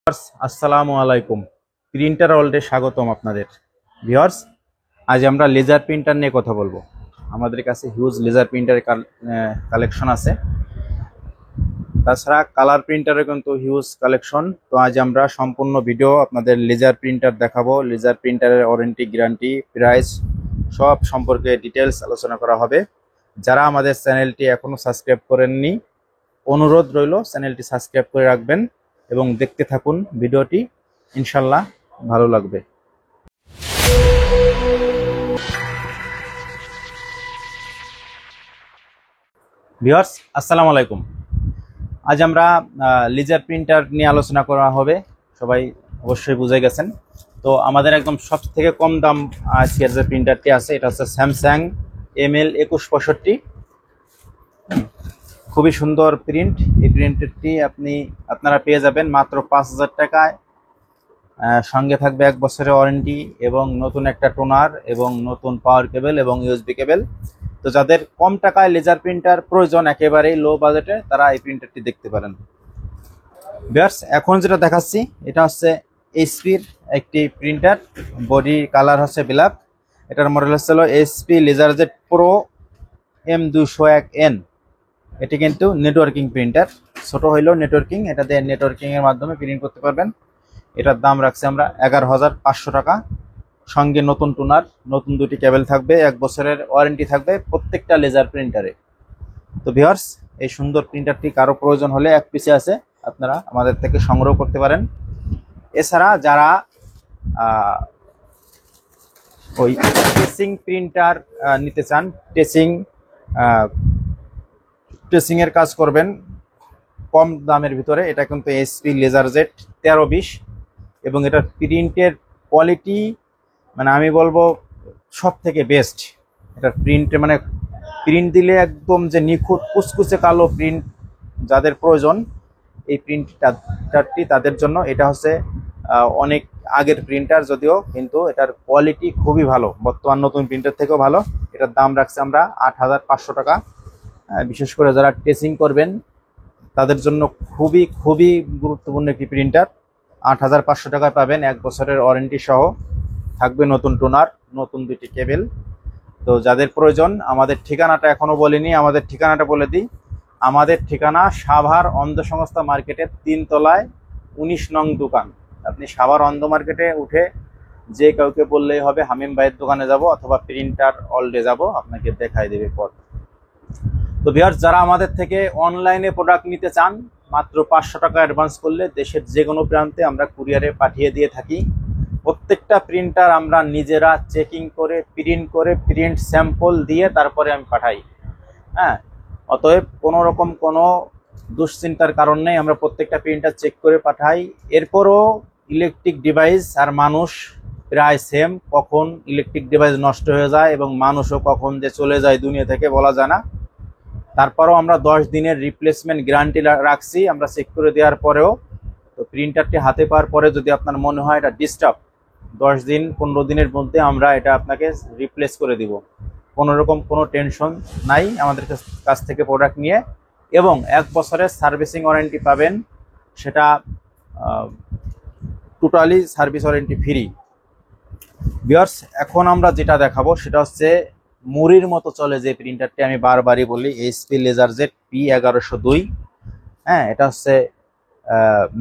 আসসালামু আলাইকুম। প্রিন্টার ওয়ার্ল্ডে স্বাগতম আপনাদের। ভিউয়ার্স, আজ আমরা লেজার প্রিন্টার নিয়ে কথা বলবো। আমাদের কাছে হিউজ লেজার প্রিন্টারের কালেকশন আছে, তাছাড়া কালার প্রিন্টারের কিন্তু হিউজ কালেকশন। তো আজ আমরা সম্পূর্ণ ভিডিও আপনাদের লেজার প্রিন্টার দেখাবো। লেজার প্রিন্টারের ওয়ারেন্টি, গ্যারান্টি, প্রাইস সব সম্পর্কে ডিটেলস আলোচনা করা হবে। যারা আমাদের চ্যানেলটি এখনো সাবস্ক্রাইব করেননি, অনুরোধ রইল চ্যানেলটি সাবস্ক্রাইব করে রাখবেন এবং দেখতে থাকুন ভিডিওটি, ইনশাল্লাহ ভালো লাগবে। ভিউয়ার্স, আসসালামু আলাইকুম। আজ আমরা লেজার প্রিন্টার নিয়ে আলোচনা করা হবে। সবাই অবশ্যই বুঝে গেছেন। তো আমাদের একদম সব থেকে কম দাম আজকের যে প্রিন্টারটি আছে, এটা হচ্ছে স্যামসাং ML2165। খুবই সুন্দর প্রিন্ট। এই প্রিন্টারটি আপনারা পেয়ে যাবেন মাত্র 5,000 টাকায়। সঙ্গে থাকবে 1 বছরের ওয়ারেন্টি এবং নতুন একটা টোনার এবং নতুন পাওয়ার কেবল এবং USB কেবল। তো যাদের কম টাকায় লেজার প্রিন্টার প্রয়োজন, একেবারেই লো বাজেটে, তারা এই প্রিন্টারটি দেখতে পারেন। ভিউয়ার্স, এখন যেটা দেখাচ্ছি এটা হচ্ছে HP-র একটি প্রিন্টার। বডি কালার হচ্ছে ব্ল্যাক। এটার মডেল হচ্ছে HP LaserJet Pro M201N। এটি কিন্তু নেটওয়ার্কিং প্রিন্টার। ছোট হইলেও নেটওয়ার্কিং, এটা দিয়ে নেটওয়ার্কিং এর মাধ্যমে প্রিন্ট করতে পারবেন। এটার দাম রাখছে আমরা 11,500 টাকা। সঙ্গে নতুন টোনার, নতুন 2টি কেবল থাকবে, 1 বছরের ওয়ারেন্টি থাকবে প্রত্যেকটা লেজার প্রিন্টারে। তো ভিউয়ার্স, এই সুন্দর প্রিন্টারটি কারো প্রয়োজন হলে এক পিসে আছে, আপনারা আমাদের থেকে সংগ্রহ করতে পারেন। এছাড়া যারা ওই টেসিং প্রিন্টার নিতে চান, টেসিং এর কাজ করবেন কম দামের ভিতরে, এটা কিন্তু HP LaserJet 1320 এবং এটার প্রিন্টের কোয়ালিটি মানে আমি বলবো সব থেকে বেস্ট। এটার প্রিন্ট দিলে একদম যে নিখুঁত কুচকুচে কালো প্রিন্ট যাদের প্রয়োজন, এই প্রিন্টারটি তাদের জন্য। এটা হচ্ছে অনেক আগের প্রিন্টার যদিও, কিন্তু এটার কোয়ালিটি খুবই ভালো, বর্তমান নতুন প্রিন্টার থেকেও ভালো। এটার দাম রাখছে আমরা 8,500 টাকা। বিশেষ করে যারা টেসিং করবেন তাদের জন্য খুবই খুবই গুরুত্বপূর্ণ একটি প্রিন্টার। 8,500 টাকায় পাবেন 1 বছরের ওয়ারেন্টি সহ, থাকবে নতুন টোনার, নতুন 2টি কেবল। তো যাদের প্রয়োজন, আমাদের ঠিকানাটা এখনো বলিনি, আমাদের ঠিকানাটা বলে দিই। আমাদের ঠিকানা সাভার অন্ধ সংস্থা মার্কেটের 3 তলায় 19 নং দোকান। আপনি সাভার অন্ধ মার্কেটে উঠে যে কাউকে বললেই হবে হামিম ভাইয়ের দোকানে যাব অথবা প্রিন্টার ওয়ার্ল্ডে যাব, আপনাকে দেখাই দেবে পথ। তো ভিউয়ার্স, যারা আমাদের থেকে অনলাইনে প্রোডাক্ট নিতে চান, মাত্র 500 টাকা অ্যাডভান্স করলে দেশের যে কোনো প্রান্তে আমরা কুরিয়ারে পাঠিয়ে দিয়ে থাকি। প্রত্যেকটা প্রিন্টার আমরা নিজেরা চেকিং করে প্রিন্ট স্যাম্পল দিয়ে তারপরে আমি পাঠাই। হ্যাঁ, অতএব কোনো রকম কোনো দুশ্চিন্তার কারণ নেই, আমরা প্রত্যেকটা প্রিন্টার চেক করে পাঠাই। এরপরও ইলেকট্রিক ডিভাইস আর মানুষ প্রায় সেম, কখন ইলেকট্রিক ডিভাইস নষ্ট হয়ে যায় এবং মানুষও কখন যে চলে যায় দুনিয়া থেকে বলা যায় না। তারপরও আমরা 10 দিনের রিপ্লেসমেন্ট গ্যারান্টি রাখছি আমরা চেক করে দেওয়ার পরেও। তো প্রিন্টারটি হাতে পাওয়ার পরে যদি আপনার মনে হয় এটা ডিস্টার্ব, 10 দিন 15 দিনের মধ্যে আমরা এটা আপনাকে রিপ্লেস করে দিব। কোনো রকম কোনো টেনশন নাই আমাদের কাছ থেকে প্রোডাক্ট নিয়ে। এবং 1 বছরের সার্ভিসিং ওয়ারেন্টি পাবেন, সেটা totally service warranty free. Viewers, এখন আমরা যেটা দেখাবো সেটা হচ্ছে মুড়ির মতো চলে যে প্রিন্টারটি আমি বারবারই বলি, HP LaserJet P1102। হ্যাঁ, এটা হচ্ছে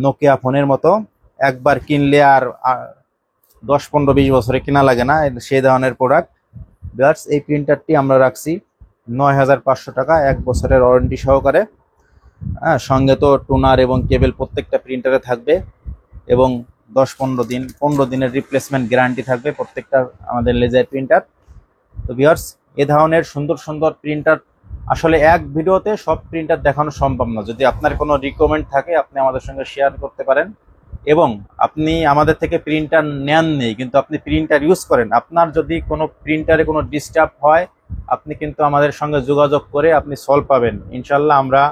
নোকিয়া ফোনের মতো, একবার কিনলে আর 10, 15, 20 বছরে কেনা লাগে না, সেই ধরনের প্রোডাক্ট। ভিউয়ার্স, এই প্রিন্টারটি আমরা রাখছি 9,500 টাকা, 1 বছরের ওয়ারেন্টি সহকারে। হ্যাঁ, সঙ্গে তো টোনার এবং কেবল প্রত্যেকটা প্রিন্টারে থাকবে এবং 15 দিনের রিপ্লেসমেন্ট গ্যারান্টি থাকবে প্রত্যেকটা আমাদের লেজার প্রিন্টার। তো ভিউয়ার্স, এ ধরনের সুন্দর সুন্দর প্রিন্টার আসলে এক ভিডিওতে সব প্রিন্টার দেখানো সম্ভব না। যদি আপনার কোনো রিকমেন্ড থাকে আপনি আমাদের সঙ্গে শেয়ার করতে পারেন। এবং আপনি আমাদের থেকে প্রিন্টার নেন নেই, কিন্তু আপনি প্রিন্টার ইউজ করেন, আপনার যদি কোনো প্রিন্টারে কোনো ডিস্টার্ব হয়, আপনি কিন্তু আমাদের সঙ্গে যোগাযোগ করে আপনি সলভ পাবেন ইনশাল্লাহ। আমরা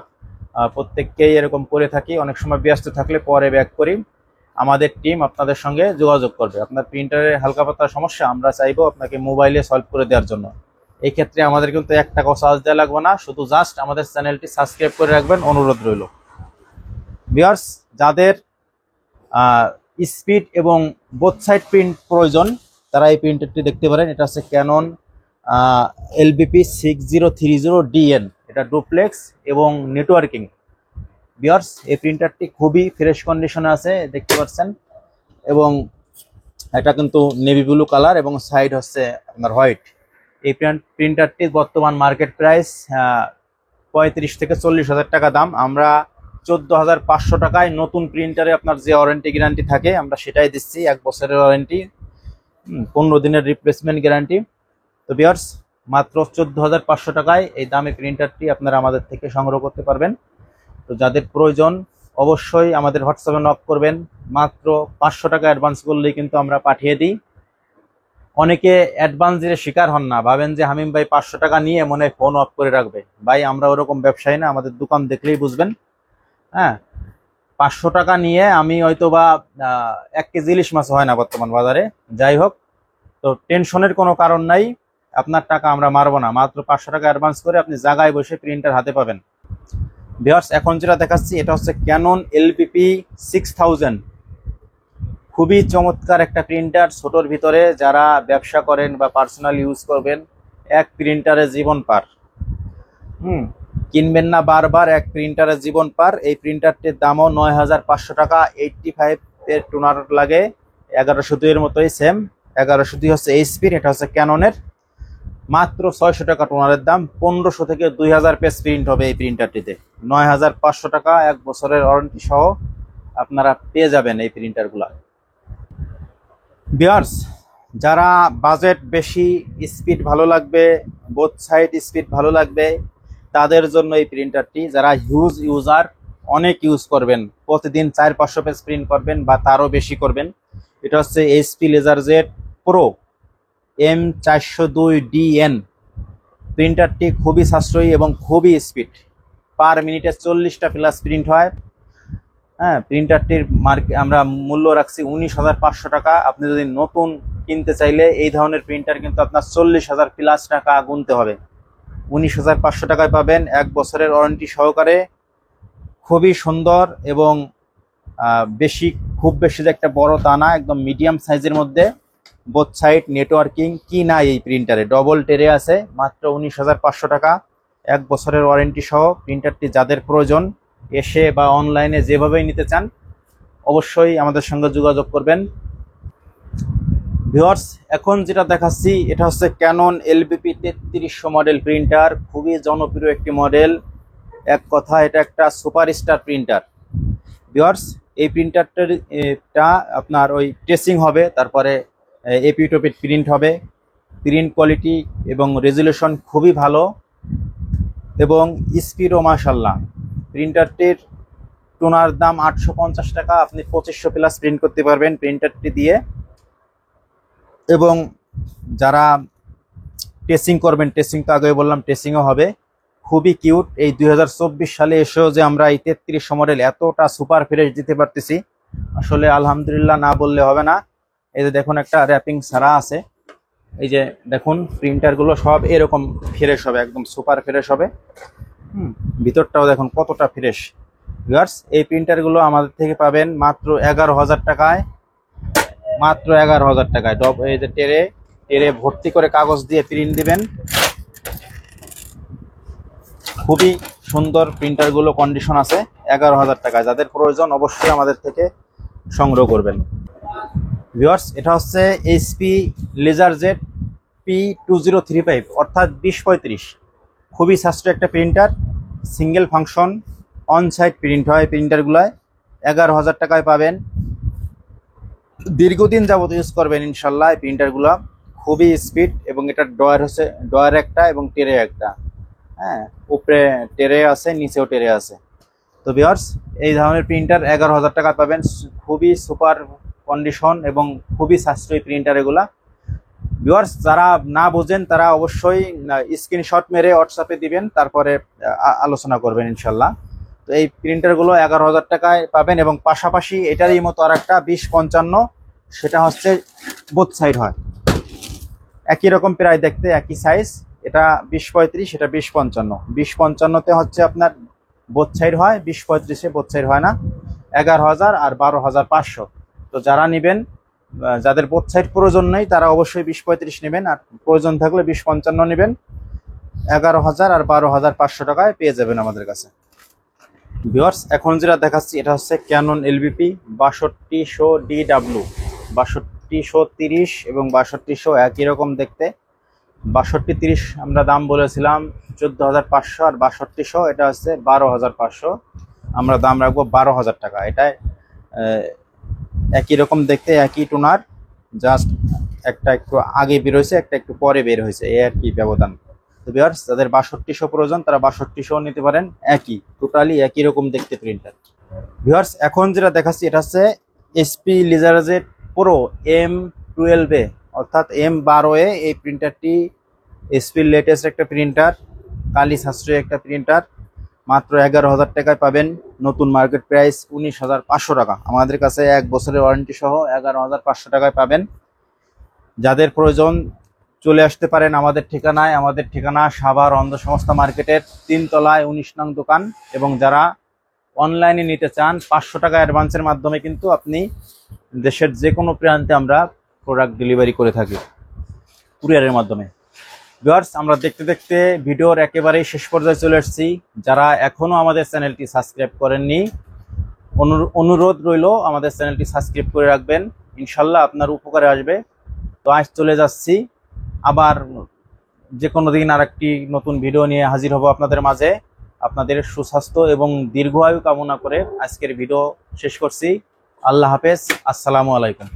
প্রত্যেককেই এরকম করে থাকি, অনেক সময় ব্যস্ত থাকলে পরে ব্যাক করি। আমাদের টিম আপনাদের সঙ্গে যোগাযোগ করবে। আপনার প্রিন্টারের হালকা পাতলা সমস্যা আমরা চাইবো আপনাকে মোবাইলে সলভ করে দেওয়ার জন্য। এই ক্ষেত্রে আমাদের কিন্তু 1 টাকাও চার্জ দেওয়া লাগবে না, শুধু জাস্ট আমাদের চ্যানেলটি সাবস্ক্রাইব করে রাখবেন, অনুরোধ রইল। ভিউয়ার্স, যাদের স্পিড এবং বোথ সাইড প্রিন্ট প্রয়োজন, তারা এই প্রিন্টারটি দেখতে পারেন। এটা হচ্ছে ক্যানন LBP6030DN, এটা ডুপ্লেক্স এবং নেটওয়ার্কিং। ভিউয়ার্স, এই প্রিন্টারটি খুবই ফ্রেশ কন্ডিশনে আছে দেখতে পাচ্ছেন, এবং এটা কিন্তু নেভি ব্লু কালার এবং সাইড হচ্ছে আপনার হোয়াইট। এই প্রিন্টারটির বর্তমান মার্কেট প্রাইস 35 থেকে 40,000 টাকা দাম। আমরা 14,500 টাকায় নতুন প্রিন্টারে আপনার যে ওয়ারেন্টি গ্যারান্টি থাকে আমরা সেটাই দিচ্ছি, 1 বছরের ওয়ারেন্টি, 15 দিনের রিপ্লেসমেন্ট গ্যারান্টি। তো ভিউয়ার্স, মাত্র 14,500 টাকায় এই দামি প্রিন্টারটি আপনারা আমাদের থেকে সংগ্রহ করতে পারবেন। তো যাদের প্রয়োজন অবশ্যই আমাদের হোয়াটসঅ্যাপে নক করবেন। মাত্র 500 টাকা অ্যাডভান্স করলেই কিন্তু আমরা পাঠিয়ে দিই। অনেকে অ্যাডভান্স দিলে শিকার হন না, ভাবেন যে হামিম ভাই 500 টাকা নিয়ে মনে হয় ফোন অফ করে রাখবে। ভাই, আমরা ওরকম ব্যবসায়ী না, আমাদের দোকান দেখলেই বুঝবেন। হ্যাঁ, 500 টাকা নিয়ে আমি হয়তো বা 1 কেজি ইলিশ মাছ হয় না বর্তমান বাজারে। যাই হোক, তো টেনশনের কোনো কারণ নাই, আপনার টাকা আমরা মারবো না। মাত্র 500 টাকা অ্যাডভান্স করে আপনি জায়গায় বসে প্রিন্টার হাতে পাবেন। ভিউয়ার্স, এখন যেটা দেখাচ্ছি এটা হচ্ছে ক্যানন LBP6000, খুবই চমৎকার একটা প্রিন্টার। ছোটোর ভিতরে যারা ব্যবসা করেন বা পার্সোনাল ইউজ করবেন, এক প্রিন্টারে জীবন পার। কিনবেন না বারবার, এক প্রিন্টারের জীবন পার। এই প্রিন্টারটির দামও 9,500 টাকা। 85 এর টোনার লাগে, 1102 এর মতোই সেম। 1102 হচ্ছে এইচপির, এটা হচ্ছে ক্যাননের। মাত্র 600 টাকা টোনারের দাম। 1500 থেকে 2000 পেজ প্রিন্ট হবে এই প্রিন্টারটিতে। 9,500 টাকা, 1 বছরের ওয়ারেন্টি সহ আপনারা পেয়ে যাবেন এই প্রিন্টারগুলা। ভিউয়ার্স, যারা বাজেট বেশি, স্পিড ভালো লাগবে, বোথ সাইড স্পিড ভালো লাগবে, তাদের জন্য এই প্রিন্টারটি। যারা হিউজ ইউজার, অনেক ইউজ করবেন, প্রতিদিন 400-500 পেজ প্রিন্ট করবেন বা তারও বেশি করবেন, এটা হচ্ছে HP LaserJet Pro M402DN। প্রিন্টারটি খুবই সাশ্রয়ী এবং খুবই স্পিড, পার মিনিটে 40টা প্লাস প্রিন্ট হয়। হ্যাঁ, প্রিন্টারটির আমরা মূল্য রাখছি 19,500 টাকা। আপনি যদি নতুন কিনতে চাইলে এই ধরনের প্রিন্টার কিন্তু আপনার 40,000 প্লাস টাকা গুনতে হবে। 19,500 টাকায় পাবেন 1 বছরের ওয়ারেন্টি সহকারে। খুবই সুন্দর এবং খুব বেশি যে একটা বড় তা না, একদম মিডিয়াম সাইজের মধ্যে। বোথ সাইড নেটওয়ার্কিং কি না এই প্রিন্টারে, ডবল টেরে আছে। মাত্র 19,500 টাকা, 1 বছরের ওয়ারেন্টি সহ। প্রিন্টারটি যাদের প্রয়োজন, এসে বা অনলাইনে যেভাবেই নিতে চান অবশ্যই আমাদের সঙ্গে যোগাযোগ করবেন। ভিউয়ার্স, এখন যেটা দেখাচ্ছি এটা হচ্ছে ক্যানন LBP3300 মডেল প্রিন্টার। খুবই জনপ্রিয় একটি মডেল, এক কথা এটা একটা সুপারস্টার প্রিন্টার। ভিউয়ার্স, এই প্রিন্টারটা আপনার ওই ট্রেসিং হবে, তারপরে এপিটোপিট প্রিন্ট হবে। প্রিন্ট কোয়ালিটি এবং রেজুলেশন খুবই ভালো এবং স্পিডও মাশাআল্লাহ। প্রিন্টারটির টোনার দাম 850 টাকা। আপনি 2500 প্লাস প্রিন্ট করতে পারবেন প্রিন্টারটি দিয়ে। এবং যারা টেসিং করবেন, টেসিং তো আগে বললাম, টেসিংও হবে। খুবই কিউট। এই 2024 সালে এসেও যে আমরা এই 3300 মডেল এতটা সুপার ফ্রেশ দিতে পারতেছি, আসলে আলহামদুলিল্লাহ না বললে হবে না। এই যে দেখুন, একটা র্যাপিং ছাড়া আছে। এই যে দেখুন, প্রিন্টারগুলো সব এরকম ফ্রেশ হবে, একদম সুপার ফ্রেশ হবে। ভিতরটাও দেখুন কতটা ফ্রেশ। ভিউয়ার্স, এই প্রিন্টারগুলো আমাদের থেকে পাবেন মাত্র 11,000 টাকায়। মাত্র 11,000 টাকায়। এই যে টেরে ভর্তি করে কাগজ দিয়ে প্রিন্ট দিবেন। খুবই সুন্দর প্রিন্টারগুলো, কন্ডিশন আছে। 11,000 টাকায় যাদের প্রয়োজন অবশ্যই আমাদের থেকে সংগ্রহ করবেন। ভিউয়ার্স, এটা হচ্ছে HP LaserJet P2035 অর্থাৎ 2035। খুবই সাশ্রয়ী একটা printer, single function, on side print হয় প্রিন্টারগুলোয়। 11,000 টাকায় পাবেন। দীর্ঘদিন যাবত ইউজ করবেন ইনশাল্লাহ এই প্রিন্টারগুলো। খুবই স্পিড এবং এটার ডয়ার একটা এবং টেরে একটা। হ্যাঁ, উপরে টেরে আছে, নিচেও টেরে আছে। তো ভিউয়ার্স, এই ধরনের প্রিন্টার 11,000 টাকা পাবেন। খুবই সুপার কন্ডিশন এবং খুবই সাশ্রয়ী প্রিন্টার এগুলা। ভিউয়ার্স, যারা না বোঝেন তারা অবশ্যই স্ক্রিনশট মেরে হোয়াটসঅ্যাপে দিবেন, তারপরে আলোচনা করবেন ইনশাল্লাহ। তো এই প্রিন্টারগুলো 11,000 টাকায় পাবেন। এবং পাশাপাশি এটারই মতো আর একটা 2055, সেটা হচ্ছে বোথ সাইড হয়, একই রকম প্রায় দেখতে, একই সাইজ। এটা 2035, এটা 2055। 2055-তে হচ্ছে আপনার বোথ সাইড হয়, 2035-এ বোথ সাইড হয় না। 11,000 আর 12,500। তো যারা নেবেন, যাদের বোথ সাইড প্রয়োজন নেই তারা অবশ্যই 20-35 নেবেন, আর প্রয়োজন থাকলে 20-55 নেবেন। 11,000 আর 12,500 টাকায় পেয়ে যাবেন আমাদের কাছে। ভিউয়ার্স, এখন যেটা দেখাচ্ছি এটা হচ্ছে ক্যানন এলবিপি 6200 DW। 6230 এবং 6200 একই রকম দেখতে। 6230 আমরা দাম বলেছিলাম 14,500, আর 6200 এটা হচ্ছে 12,500। আমরা দাম রাখবো 12,000 টাকা। এটা একই রকম দেখতে, একই টোনার, জাস্ট একটা একটু আগে বের হয়েছে, একটা একটু পরে বের হয়েছে, এই আর কি ব্যবধান। তো ভিউয়ার্স, যাদের 6200 প্রয়োজন তারা 6200 নিতে পারেন, একই টোটালি একই রকম দেখতে প্রিন্টার। ভিউয়ার্স, এখন যেটা দেখাচ্ছি এটা হচ্ছে এসপি লেজারজেট প্রো M12A অর্থাৎ M12A। এই প্রিন্টারটি এসপির লেটেস্ট একটা প্রিন্টার, কালি সাশ্রয়ী একটা প্রিন্টার। মাত্র 11,000 টাকায় পাবেন। নতুন মার্কেট প্রাইস 19,500 টাকা। আমাদের কাছে 1 বছরের ওয়ারেন্টি সহ 11,500 টাকায় পাবেন। যাদের প্রয়োজন চলে আসতে পারেন আমাদের ঠিকানায়। আমাদের ঠিকানা সাভার অন্ধ সংস্থা মার্কেটের 3 তলায় 19 নং দোকান। এবং যারা অনলাইনে নিতে চান 500 টাকা অ্যাডভান্সের মাধ্যমে কিন্তু আপনি দেশের যে কোনো প্রান্তে আমরা প্রোডাক্ট ডেলিভারি করে থাকি কুরিয়ারের মাধ্যমে। ভিউয়ার্স, আমরা দেখতে দেখতে ভিডিওর একেবারেই শেষ পর্যায়ে চলে এসেছি। যারা এখনো আমাদের চ্যানেলটি সাবস্ক্রাইব করেননি, অনুরোধ রইল আমাদের চ্যানেলটি সাবস্ক্রাইব করে রাখবেন, ইনশাল্লাহ আপনার উপকারে আসবে। তো আজ চলে যাচ্ছি, আবার যে কোনো দিন আর একটি নতুন ভিডিও নিয়ে হাজির হব আপনাদের মাঝে। আপনাদের সুস্বাস্থ্য এবং দীর্ঘায়ু কামনা করে আজকের ভিডিও শেষ করছি। আল্লাহ হাফেজ, আসসালামু আলাইকুম।